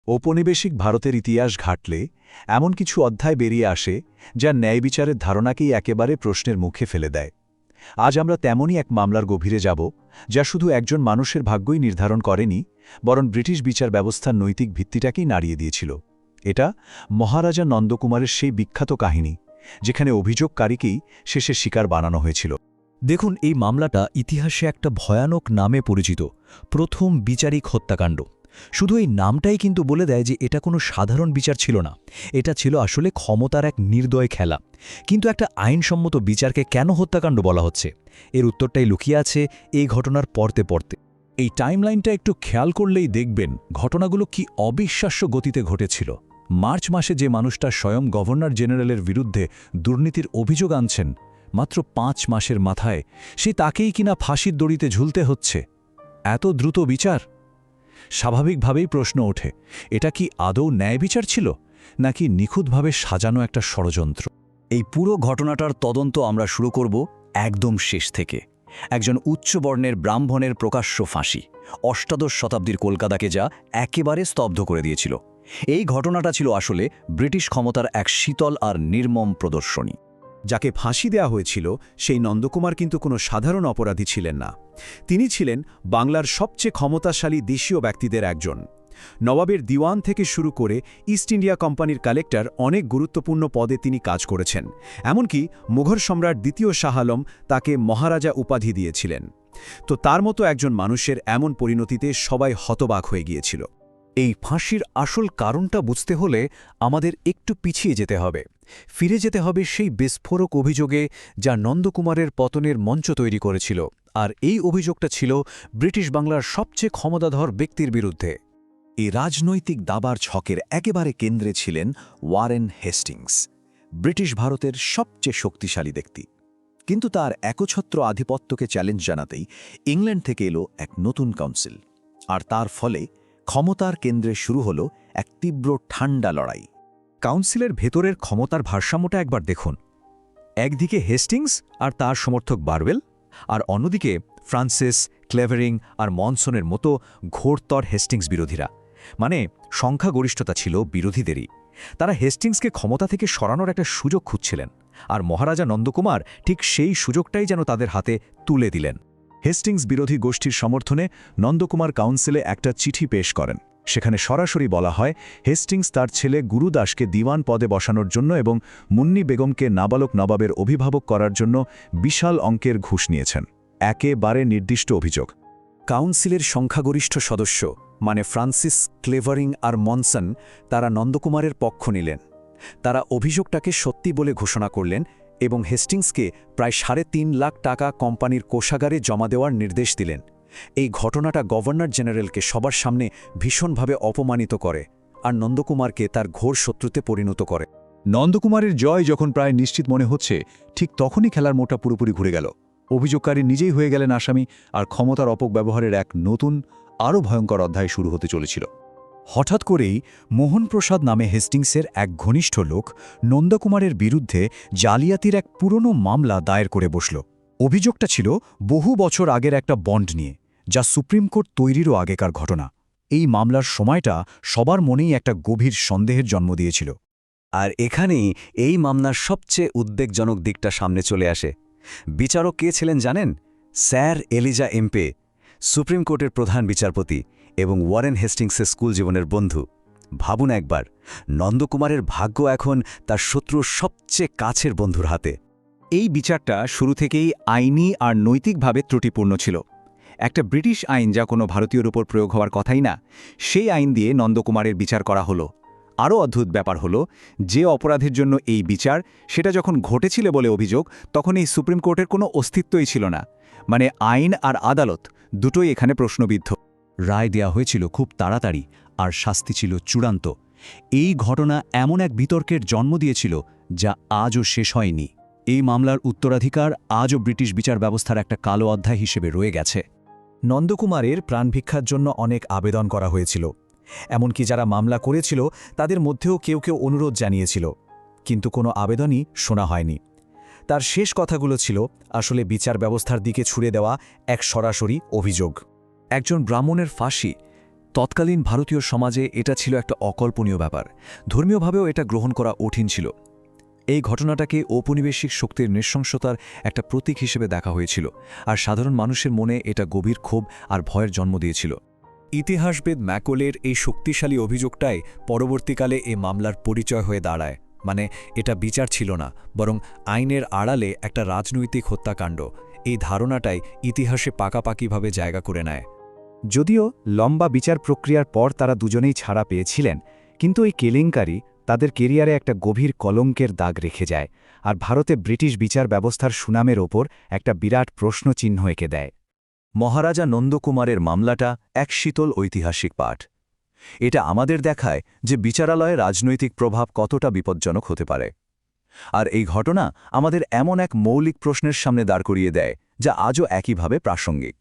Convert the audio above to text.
ঔপনিবেশিক ভারতের ইতিহাস ঘাটলে এমন কিছু অধ্যায় বেরিয়ে আসে যা ন্যায় বিচারের ধারণাকেই একেবারে প্রশ্নের মুখে ফেলে দেয়। আজ আমরা তেমনই এক মামলার গভীরে যাব যা শুধু একজন মানুষের ভাগ্যই নির্ধারণ করেনি, বরং ব্রিটিশ বিচার ব্যবস্থার নৈতিক ভিত্তিটাকেই নাড়িয়ে দিয়েছিল। এটা মহারাজা নন্দকুমারের সেই বিখ্যাত কাহিনী, যেখানে অভিযোগকারীকেই শেষে শিকার বানানো হয়েছিল। দেখুন, এই মামলাটা ইতিহাসে একটা ভয়ানক নামে পরিচিত, প্রথম বিচারিক হত্যাকাণ্ড। শুধু এই নামটাই কিন্তু বলে দেয় যে এটা কোনো সাধারণ বিচার ছিল না, এটা ছিল আসলে ক্ষমতার এক নির্দয় খেলা। কিন্তু একটা আইনসম্মত বিচারকে কেন হত্যাকাণ্ড বলা হচ্ছে, এর উত্তরটাই লুকিয়ে আছে এই ঘটনার পড়তে পড়তে। এই টাইমলাইনটা একটু খেয়াল করলেই দেখবেন ঘটনাগুলো কি অবিশ্বাস্য গতিতে ঘটেছিল। মার্চ মাসে যে মানুষটা স্বয়ং গভর্নর জেনারেলের বিরুদ্ধে দুর্নীতির অভিযোগ আনছেন, মাত্র 5 মাসের মাথায় তাকেই কিনা ফাঁসির দড়িতে ঝুলতে হচ্ছে। এত দ্রুত বিচার! স্বাভাবিকভাবেই প্রশ্ন ওঠে, এটা কি আদৌ ন্যায় বিচার ছিল, নাকি নিখুঁতভাবে সাজানো একটা ষড়যন্ত্র? এই পুরো ঘটনাটার তদন্ত আমরা শুরু করব একদম শেষ থেকে। একজন উচ্চবর্ণের ব্রাহ্মণের প্রকাশ্য ফাঁসি, অষ্টাদশ শতাব্দীর কলকাতাকে যা একেবারে স্তব্ধ করে দিয়েছিল। এই ঘটনাটা ছিল আসলে ব্রিটিশ ক্ষমতার এক শীতল আর নির্মম প্রদর্শনী। যাকে ফাঁসি দেয়া হয়েছিল সেই নন্দকুমার কিন্তু কোনো সাধারণ অপরাধী ছিলেন না। তিনি ছিলেন বাংলার সবচেয়ে ক্ষমতাশালী দেশীয় ব্যক্তিদের একজন। নবাবের দিওয়ান থেকে শুরু করে ইস্ট ইন্ডিয়া কোম্পানির কালেক্টর, অনেক গুরুত্বপূর্ণ পদে তিনি কাজ করেছেন। এমনকি মুঘল সম্রাট দ্বিতীয় শাহ আলম তাকে মহারাজা উপাধি দিয়েছিলেন। তো তার মতো একজন মানুষের এমন পরিণতিতে সবাই হতবাক হয়ে গিয়েছিল। এই ফাঁসির আসল কারণটা বুঝতে হলে আমাদের একটু পিছিয়ে যেতে হবে, ফিরে যেতে হবে সেই বিস্ফোরক অভিযোগে যা নন্দকুমারের পতনের মঞ্চ তৈরি করেছিল। আর এই অভিযোগটা ছিল ব্রিটিশ বাংলার সবচেয়ে ক্ষমতাধর ব্যক্তির বিরুদ্ধে। এই রাজনৈতিক দাবার ছকের একেবারে কেন্দ্রে ছিলেন ওয়ারেন হেস্টিংস, ব্রিটিশ ভারতের সবচেয়ে শক্তিশালী ব্যক্তি। কিন্তু তার একছত্র আধিপত্যকে চ্যালেঞ্জ জানাতেই ইংল্যান্ড থেকে এলো এক নতুন কাউন্সিল। আর তার ফলে ক্ষমতার কেন্দ্রে শুরু হলো এক তীব্র ঠান্ডা লড়াই। কাউন্সিলের ভেতরের ক্ষমতার ভারসাম্যটা একবার দেখুন। একদিকে হেস্টিংস আর তার সমর্থক বারওয়েল, আর অন্যদিকে ফ্রান্সিস, ক্লেভারিং আর মনসনের মতো ঘোরতর হেস্টিংস বিরোধীরা। মানে সংখ্যাগরিষ্ঠতা ছিল বিরোধীদেরই। তারা হেস্টিংসকে ক্ষমতা থেকে সরানোর একটা সুযোগ খুঁজছিলেন, আর মহারাজা নন্দকুমার ঠিক সেই সুযোগটাই যেন তাদের হাতে তুলে দিলেন। হেস্টিংস বিরোধী গোষ্ঠীর সমর্থনে নন্দকুমার কাউন্সিলে একটা চিঠি পেশ করেন। সেখানে সরাসরি বলা হয় হেস্টিংস তার ছেলে গুরুদাসকে দিওয়ান পদে বসানোর জন্য এবং মুন্নি বেগমকে নাবালক নবাবের অভিভাবক করার জন্য বিশাল অঙ্কের ঘুষ নিয়েছেন। একেবারে নির্দিষ্ট অভিযোগ। কাউন্সিলের সংখ্যাগরিষ্ঠ সদস্য মানে ফ্রান্সিস, ক্লেভারিং আর মনসন তারা নন্দকুমারের পক্ষ নিলেন। তারা অভিযোগটাকে সত্যি বলে ঘোষণা করলেন এবং হেস্টিংসকে প্রায় 3.5 লাখ টাকা কোম্পানির কোষাগারে জমা দেওয়ার নির্দেশ দিলেন। এই ঘটনাটা গভর্নর জেনারেলকে সবার সামনে ভীষণভাবে অপমানিত করে আর নন্দকুমারকে তার ঘোর শত্রুতে পরিণত করে। নন্দকুমারের জয় যখন প্রায় নিশ্চিত মনে হচ্ছে, ঠিক তখনই খেলার মোড়টা পুরোপুরি ঘুরে গেল। অভিযোগকারী নিজেই হয়ে গেলেন আসামি, আর ক্ষমতার অপব্যবহারের এক নতুন, আরও ভয়ঙ্কর অধ্যায় শুরু হতে চলেছিল। হঠাৎ করেই মোহনপ্রসাদ নামে হেস্টিংসের এক ঘনিষ্ঠ লোক নন্দকুমারের বিরুদ্ধে জালিয়াতির এক পুরনো মামলা দায়ের করে বসল। অভিযোগটা ছিল বহু বছর আগের একটা বন্ড নিয়ে, যা সুপ্রিম কোর্ট তৈরিরও আগেকার ঘটনা। এই মামলার সময়টা সবার মনেই একটা গভীর সন্দেহের জন্ম দিয়েছিল। আর এখানেই এই মামলার সবচেয়ে উদ্বেগজনক দিকটা সামনে চলে আসে। বিচারক কে ছিলেন জানেন? স্যার এলিজা এমপে, সুপ্রিম কোর্টের প্রধান বিচারপতি এবং ওয়ারেন হেস্টিংসের স্কুল জীবনের বন্ধু। ভাবুন একবার, নন্দকুমারের ভাগ্য এখন তার শত্রুর সবচেয়ে কাছের বন্ধুর হাতে। এই বিচারটা শুরু থেকেই আইনি আর নৈতিকভাবে ত্রুটিপূর্ণ ছিল। একটা ব্রিটিশ আইন যা কোনো ভারতীয়র উপর প্রয়োগ হওয়ার কথাই না, সেই আইন দিয়ে নন্দকুমারের বিচার করা হলো। আরও অদ্ভুত ব্যাপার হলো, যে অপরাধের জন্য এই বিচার, সেটা যখন ঘটেছিল বলে অভিযোগ, তখন এই সুপ্রিম কোর্টের কোনো অস্তিত্বই ছিল না। মানে আইন আর আদালত দুটোই এখানে প্রশ্নবিদ্ধ। রায় দেয়া হয়েছিল খুব তাড়াতাড়ি, আর শাস্তি ছিল চূড়ান্ত। এই ঘটনা এমন এক বিতর্কের জন্ম দিয়েছিল যা আজও শেষ হয়নি। এই মামলার উত্তরাধিকার আজও ব্রিটিশ বিচার ব্যবস্থার একটা কালো অধ্যায় হিসেবে রয়ে গেছে। নন্দকুমারের প্রাণভিক্ষার জন্য অনেক আবেদন করা হয়েছিল। এমনকি যারা মামলা করেছিল তাদের মধ্যেও কেউ কেউ অনুরোধ জানিয়েছিল, কিন্তু কোনো আবেদনই শোনা হয়নি। তার শেষ কথাগুলো ছিল আসলে বিচার ব্যবস্থার দিকে ছুড়ে দেওয়া এক সরাসরি অভিযোগ। একজন ব্রাহ্মণের ফাঁসি, তৎকালীন ভারতীয় সমাজে এটা ছিল একটা অকল্পনীয় ব্যাপার। ধর্মীয়ভাবেও এটা গ্রহণ করা কঠিন ছিল। এই ঘটনাটাকে ঔপনিবেশিক শক্তির নৃশংসতার একটা প্রতীক হিসেবে দেখা হয়েছিল, আর সাধারণ মানুষের মনে এটা গভীর ক্ষোভ আর ভয়ের জন্ম দিয়েছিল। ইতিহাসবিদ ম্যাকোলের এই শক্তিশালী অভিযোগটাই পরবর্তীকালে এ মামলার পরিচয় হয়ে দাঁড়ায়। মানে এটা বিচার ছিল না, বরং আইনের আড়ালে একটা রাজনৈতিক হত্যাকাণ্ড। এই ধারণাটাই ইতিহাসে পাকাপাকিভাবে জায়গা করে নেয়। যদিও লম্বা বিচার প্রক্রিয়ার পর তারা দুজনেই ছাড়া পেয়েছিলেন, কিন্তু এই কেলেঙ্কারি তাদের কেরিয়ারে একটা গভীর কলঙ্কের দাগ রেখে যায়, আর ভারতে ব্রিটিশ বিচার ব্যবস্থার সুনামের ওপর একটা বিরাট প্রশ্নচিহ্ন এঁকে দেয়। মহারাজা নন্দকুমারের মামলাটা এক শীতল ঐতিহাসিক পাঠ। এটা আমাদের দেখায় যে বিচারালয়ে রাজনৈতিক প্রভাব কতটা বিপজ্জনক হতে পারে। আর এই ঘটনা আমাদের এমন এক মৌলিক প্রশ্নের সামনে দাঁড় করিয়ে দেয় যা আজও একইভাবে প্রাসঙ্গিক।